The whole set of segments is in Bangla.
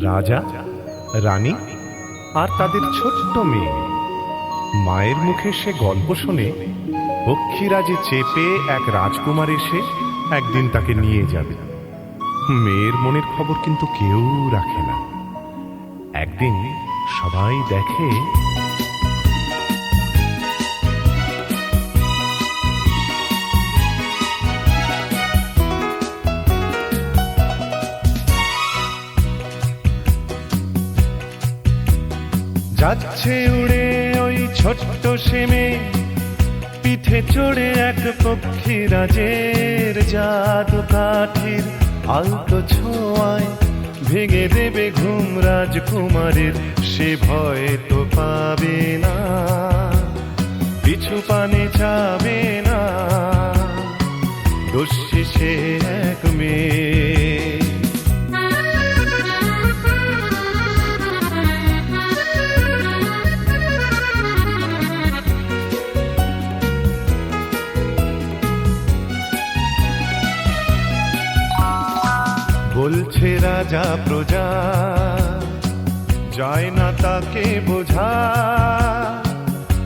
রাজা, রানী আর তাদের ছোট্ট মেয়ে। মায়ের মুখে সে গল্প শুনে পক্ষীরাজে চেপে এক রাজকুমার এসে একদিন তাকে নিয়ে যাবে। মেয়ের মনের খবর কিন্তু কেউ রাখে না। একদিন সবাই দেখে যাচ্ছে উড়ে ওই ছোট্ট সেমে, পিঠে চড়ে এক পক্ষীরাজের জাদু কাঠির আলতো ছোঁয়ায় ভেঙে দেবে ঘুম রাজকুমারের। সে ভয় তো পাবে না, পিছু পানে যাবে না, দস্যি সে এক মেয়ে। বলছে রাজা প্রজা, যায় না তাকে বোঝা,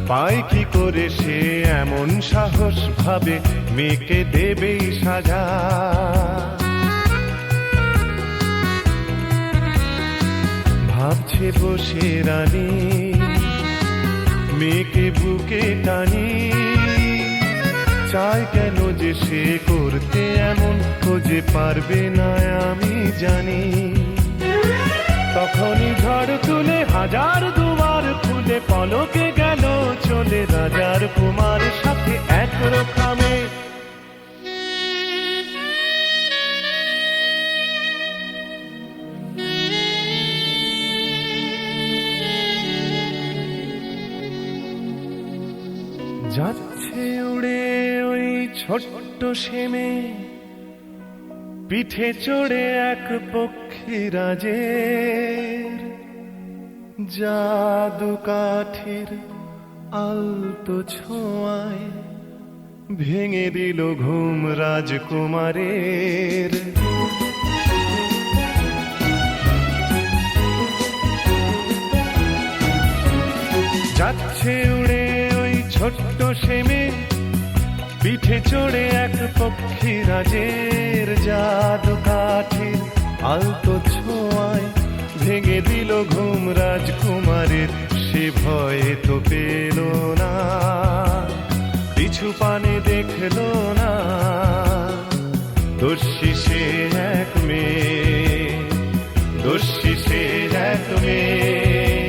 পায় কি করে সে এমন সাহস, ভাবে মেয়েকে দেবেই সাজা। ভাবছে বসে রানী, মেয়েকে বুকে টানি, চাই কেন যে সে করতে এমন, খোঁজে পারবে না আমি জানি। তখনই ঝড় তুলে হাজার দুয়ার খুলে পলকে গেল চলে রাজার কুমার সাথে এক রকমে। যাচ্ছে উড়ে ওই ছোট্ট সেমে, পিঠে চড়ে এক পক্ষীরাজের জাদু কাঠির আলতো ছোঁয়ায় ভেঙে দিল ঘুম রাজকুমারের। যাচ্ছে উড়ে ওই ছোট্ট সেমে, পিঠে চড়ে এক পক্ষীরাজের জাদু কাঠির আলতো ছোঁয়ায় ভেঙে দিল ঘুম রাজকুমারের। সে ভয়ে তো পেল না, পিছু পানে দেখল না, দস্যি সে এক মেয়ে, দস্যি সে এক মেয়ে।